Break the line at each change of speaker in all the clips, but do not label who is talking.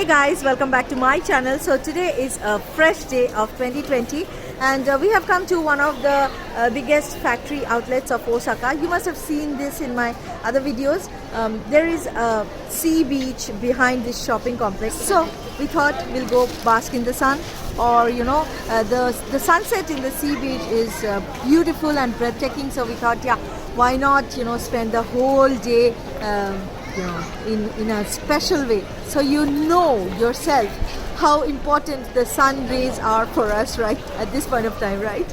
guys, welcome back to my channel. So today is a fresh day of 2020 and we have come to one of the biggest factory outlets of Osaka. You must have seen this in my other videos. There is a sea beach behind this shopping complex, so we thought we'll go bask in the sun, or the sunset in the sea beach is beautiful and breathtaking, so we thought, yeah, why not spend the whole day in a special way, so you know yourself how important the sun rays are for us right at this point of time, right?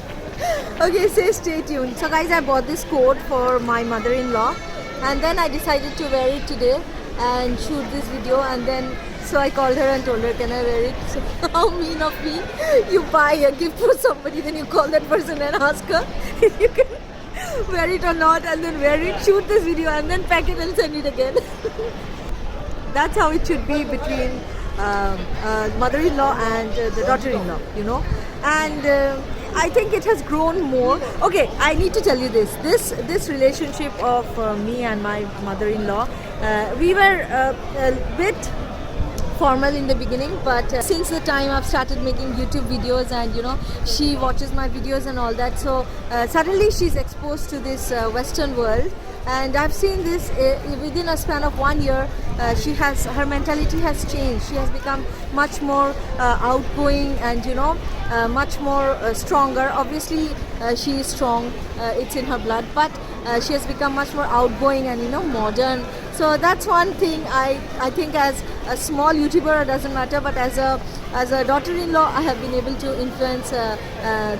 Okay, so stay tuned. So guys, I bought this coat for my mother-in-law and then I decided to wear it today and shoot this video, and then so I called her and told her, can I wear it? So how mean of me, you buy a gift for somebody, then you call that person and ask her if you can wear it or not, and then wear it, shoot this video, and then pack it and send it again. That's how it should be between mother-in-law and the daughter-in-law, and I think it has grown more. Okay, I need to tell you this relationship of me and my mother-in-law, we were a bit formal in the beginning, but since the time I've started making YouTube videos and she watches my videos and all that, so suddenly she's exposed to this Western world, and I've seen this within a span of 1 year. Her mentality has changed. She has become much more outgoing and much more stronger. Obviously she is strong, it's in her blood, but she has become much more outgoing and modern. So that's one thing I think, as a small YouTuber, it doesn't matter, but as a daughter-in-law, I have been able to influence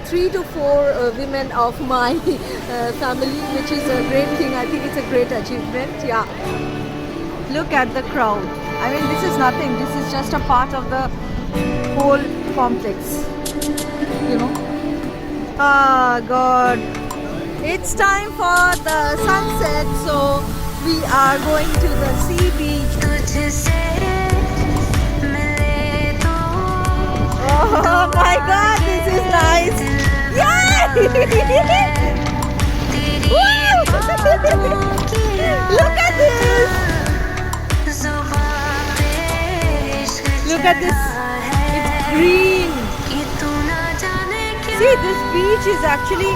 3 to 4 women of my family, which is a great thing. I think it's a great achievement. Yeah. Look at the crowd. I mean, this is nothing. This is just a part of the whole complex. Ah, God. It's time for the sunset, so we are going to the sea beach. Oh my God, this is nice! Yay! Look at this! Look at this! It's green! See, this beach is actually...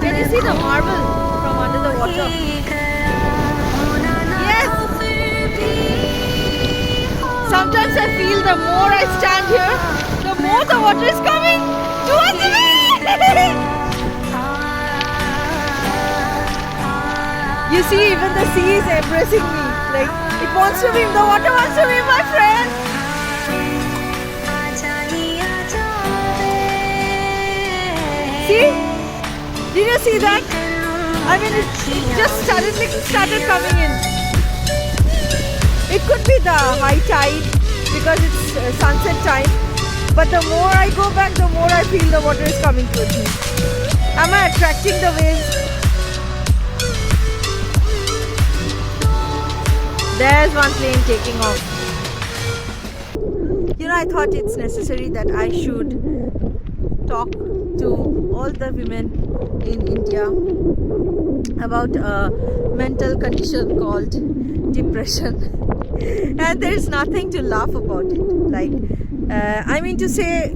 Can you see the marble from under the water? Yes! Sometimes I feel the more I stand here, the more the water is coming towards me! You see, even the sea is embracing me. Like, it wants to be, the water wants to be my friend. See? Did you see that? I mean, it just started coming in. It could be the high tide because it's sunset time, but the more I go back, the more I feel the water is coming towards me. Am I attracting the waves? There's one plane taking off. I thought it's necessary that I should talk to all the women in India about a mental condition called depression. And there's nothing to laugh about it. Like, I mean to say,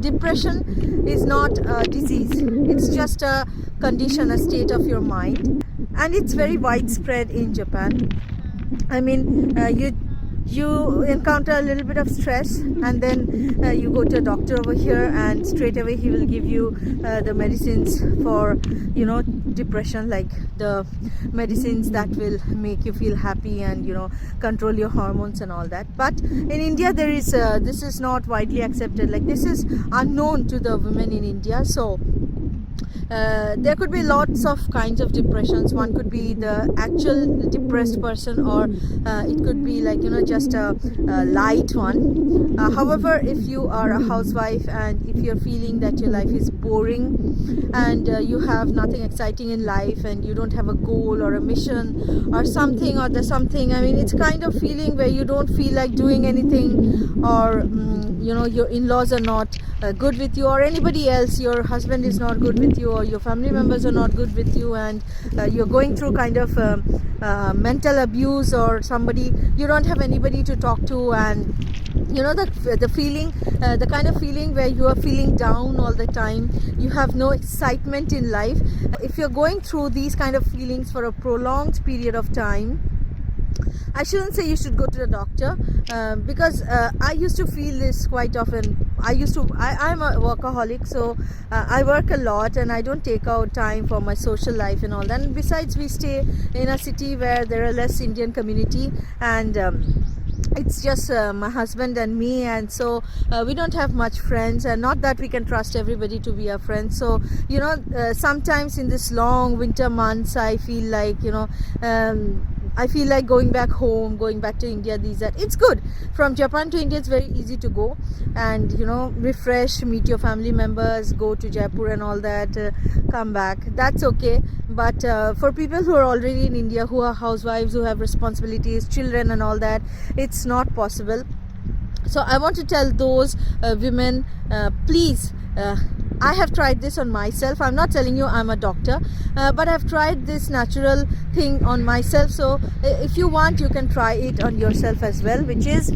depression is not a disease. It's just a condition, a state of your mind. And it's very widespread in Japan. I mean, you encounter a little bit of stress, and then you go to a doctor over here, and straight away he will give you the medicines for depression, like the medicines that will make you feel happy and control your hormones and all that. But in India, there is this is not widely accepted. Like, this is unknown to the women in India. So there could be lots of kinds of depressions. One could be the actual depressed person, or it could be like just a light one. However, if you are a housewife and if you're feeling that your life is boring and you have nothing exciting in life and you don't have a goal or a mission or something, or there's something, I mean, it's kind of feeling where you don't feel like doing anything, or you know, your in-laws are not good with you, or anybody else, your husband is not good with you, or your family members are not good with you, and you're going through kind of mental abuse, or somebody, you don't have anybody to talk to, and you know, the feeling, the kind of feeling where you are feeling down all the time, you have no excitement in life. If you're going through these kind of feelings for a prolonged period of time, I shouldn't say you should go to the doctor, because I used to feel this quite often. I'm a workaholic, so I work a lot and I don't take out time for my social life and all that. And besides, we stay in a city where there are less Indian community, and it's just my husband and me, and so we don't have much friends, and not that we can trust everybody to be our friends. So you know, sometimes in this long winter months, I feel like, you know, I feel like going back home, going back to India. It's good. From Japan to India, it's very easy to go and, you know, refresh, meet your family members, go to Jaipur and all that, come back. That's okay. But for people who are already in India, who are housewives, who have responsibilities, children and all that, it's not possible. So I want to tell those women, please, I have tried this on myself. I'm not telling you I'm a doctor, but I've tried this natural thing on myself. So if you want, you can try it on yourself as well, which is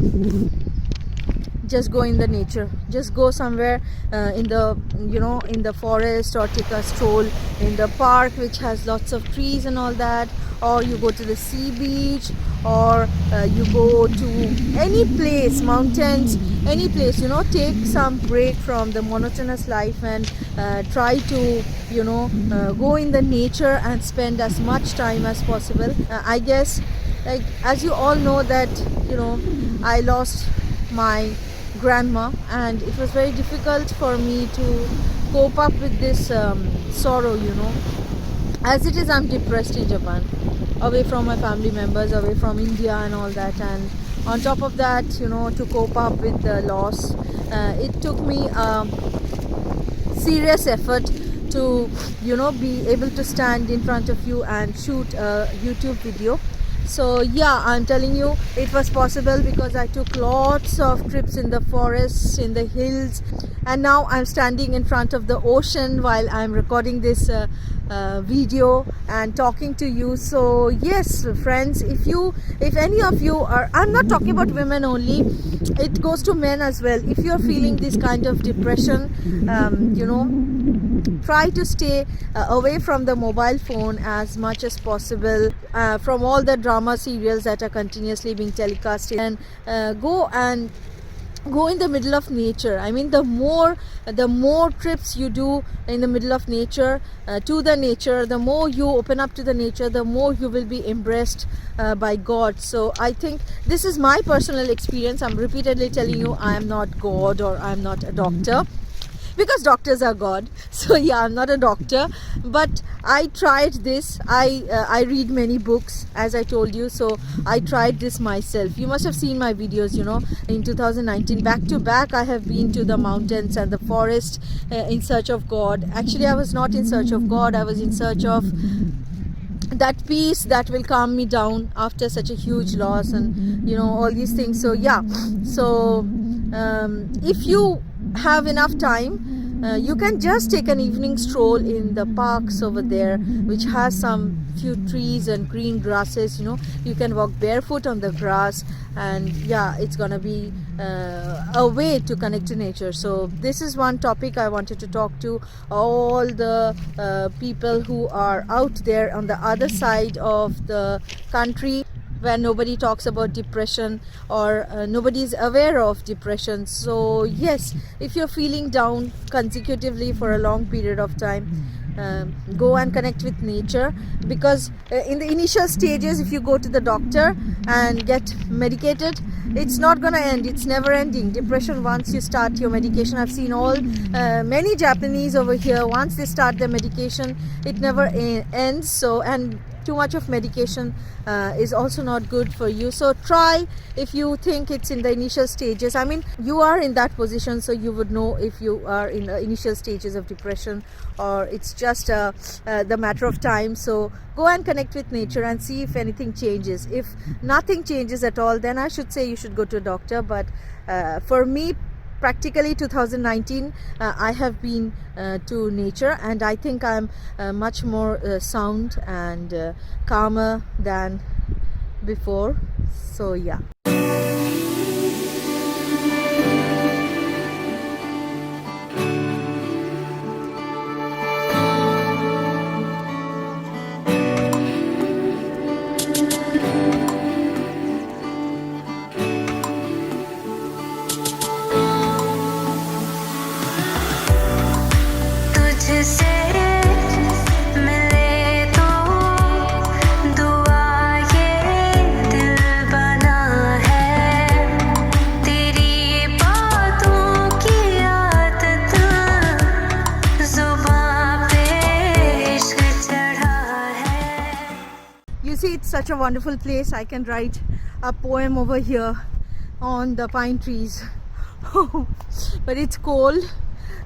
just go in the nature. Just go somewhere in the, you know, in the forest, or take a stroll in the park which has lots of trees and all that, or you go to the sea beach, or you go to any place, mountains, any place, you know. Take some break from the monotonous life and try to, you know, go in the nature and spend as much time as possible. I guess, like, as you all know that, you know, I lost my grandma, and it was very difficult for me to cope up with this sorrow, you know. As it is, I'm depressed in Japan, away from my family members, away from India and all that, and on top of that, you know, to cope up with the loss, it took me a serious effort to, you know, be able to stand in front of you and shoot a YouTube video. So yeah, I'm telling you, it was possible because I took lots of trips in the forests, in the hills, and now I'm standing in front of the ocean while I'm recording this video and talking to you. So yes, friends, if any of you are, I'm not talking about women only, it goes to men as well. If you're feeling this kind of depression, you know, try to stay away from the mobile phone as much as possible, from all the drama serials that are continuously being telecasted, and go in the middle of nature. I mean, the more trips you do in the middle of nature, to the nature, the more you open up to the nature, the more you will be embraced by God. So I think this is my personal experience. I'm repeatedly telling you, I am not God, or I'm not a doctor, because doctors are God. So yeah, I'm not a doctor, but I tried this. I read many books, as I told you, so I tried this myself. You must have seen my videos, you know. In 2019, back to back, I have been to the mountains and the forest in search of God. Actually, I was not in search of God, I was in search of that peace that will calm me down after such a huge loss, and you know, all these things. So yeah, so if you have enough time, you can just take an evening stroll in the parks over there, which has some few trees and green grasses, you know. You can walk barefoot on the grass, and yeah, it's gonna be a way to connect to nature. So this is one topic I wanted to talk to all the people who are out there on the other side of the country, where nobody talks about depression, or nobody is aware of depression. So yes, if you're feeling down consecutively for a long period of time, go and connect with nature, because in the initial stages, if you go to the doctor and get medicated, it's not gonna end. It's never ending. Depression, once you start your medication, I've seen many Japanese over here, once they start their medication, it never ends. So, and too much of medication is also not good for you. So try, if you think it's in the initial stages. I mean, you are in that position, so you would know if you are in the initial stages of depression or it's just the matter of time. So go and connect with nature and see if anything changes. If nothing changes at all, then I should say you should go to a doctor. But for me, practically 2019 I have been to nature, and I think I'm much more sound and calmer than before. So yeah. You see, it's such a wonderful place. I can write a poem over here on the pine trees. But it's cold.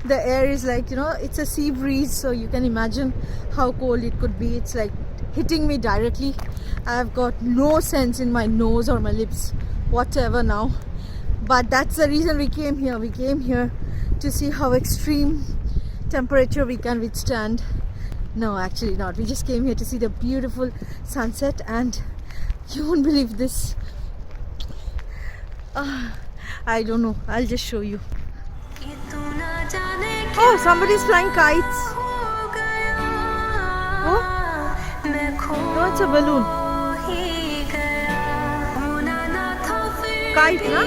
The air is like, you know, it's a sea breeze, so you can imagine how cold it could be. It's like hitting me directly. I've got no sense in my nose or my lips whatever now. But that's the reason we came here. We came here to see how extreme temperature we can withstand. No, actually not. We just came here to see the beautiful sunset, and you won't believe this. I don't know. I'll just show you. Oh, somebody's flying kites. Oh, no, it's a balloon. Kite, huh?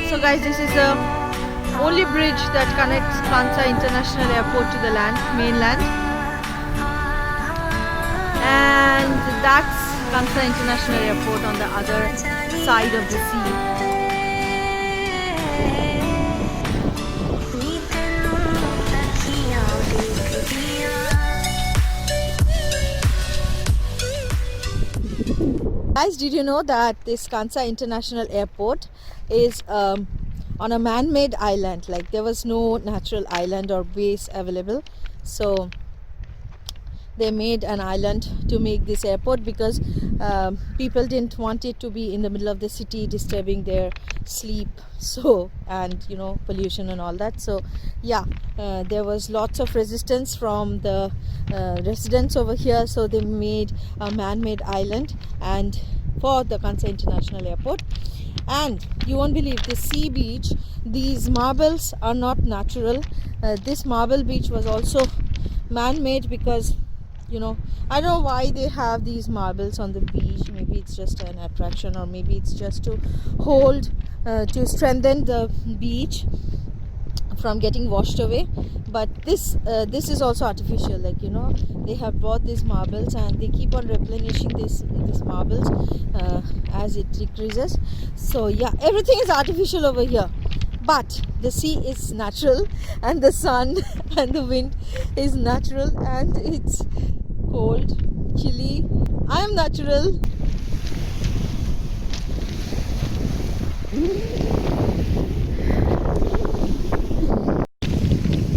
So guys, this is the only bridge that connects Kansa International Airport to the mainland. And that's Kansa International Airport on the other side of the sea. Guys, did you know that this Kansa International Airport is on a man-made island? Like, there was no natural island or base available, so they made an island to make this airport because people didn't want it to be in the middle of the city, disturbing their sleep, so, and you know, pollution and all that. So yeah, there was lots of resistance from the residents over here, so they made a man-made island and for the Kansa International Airport. And you won't believe, the sea beach, these marbles are not natural. This marble beach was also man-made because, you know, I don't know why they have these marbles on the beach. Maybe it's just an attraction, or maybe it's just to hold, to strengthen the beach from getting washed away. But this is also artificial. Like, you know, they have bought these marbles and they keep on replenishing these marbles as it decreases. So yeah, everything is artificial over here. But the sea is natural, and the sun and the wind is natural, and it's cold, chilly. I am natural.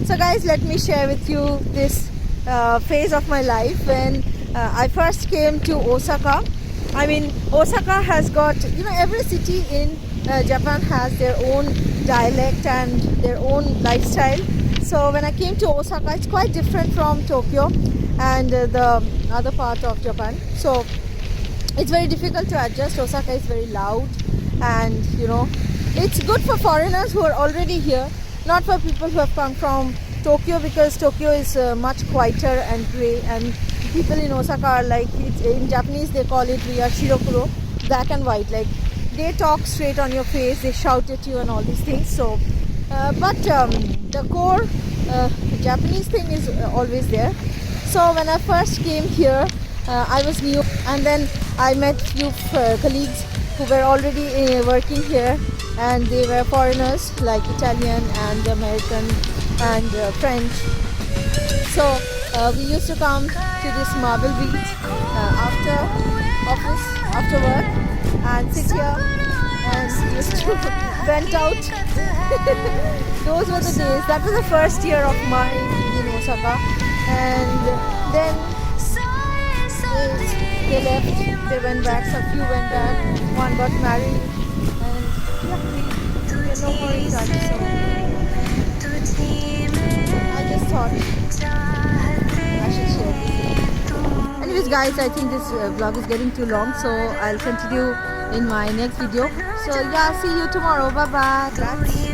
So guys, let me share with you this phase of my life when I first came to Osaka. I mean, Osaka has got, you know, every city in Japan has their own dialect and their own lifestyle. So when I came to Osaka, it's quite different from Tokyo and the other part of Japan. So it's very difficult to adjust. Osaka is very loud, and you know, it's good for foreigners who are already here, not for people who have come from Tokyo, because Tokyo is much quieter and grey, and people in Osaka are like, it's, in Japanese they call it, we are shirokuro, black and white. Like, they talk straight on your face, they shout at you and all these things. So but the core Japanese thing is always there. So when I first came here, I was new, and then I met few colleagues who were already working here, and they were foreigners like Italian and American and French. So we used to come to this marble beach after office, after work, and sit here and used to vent out. Those were the days. That was the first year of my in Osaka, and then they left. They went back. Some few went back. One got married, and yeah, we are no more in touch. So I just thought I should share this. Anyways, guys, I think this vlog is getting too long, so I'll continue in my next video. So yeah, see you tomorrow. Bye bye.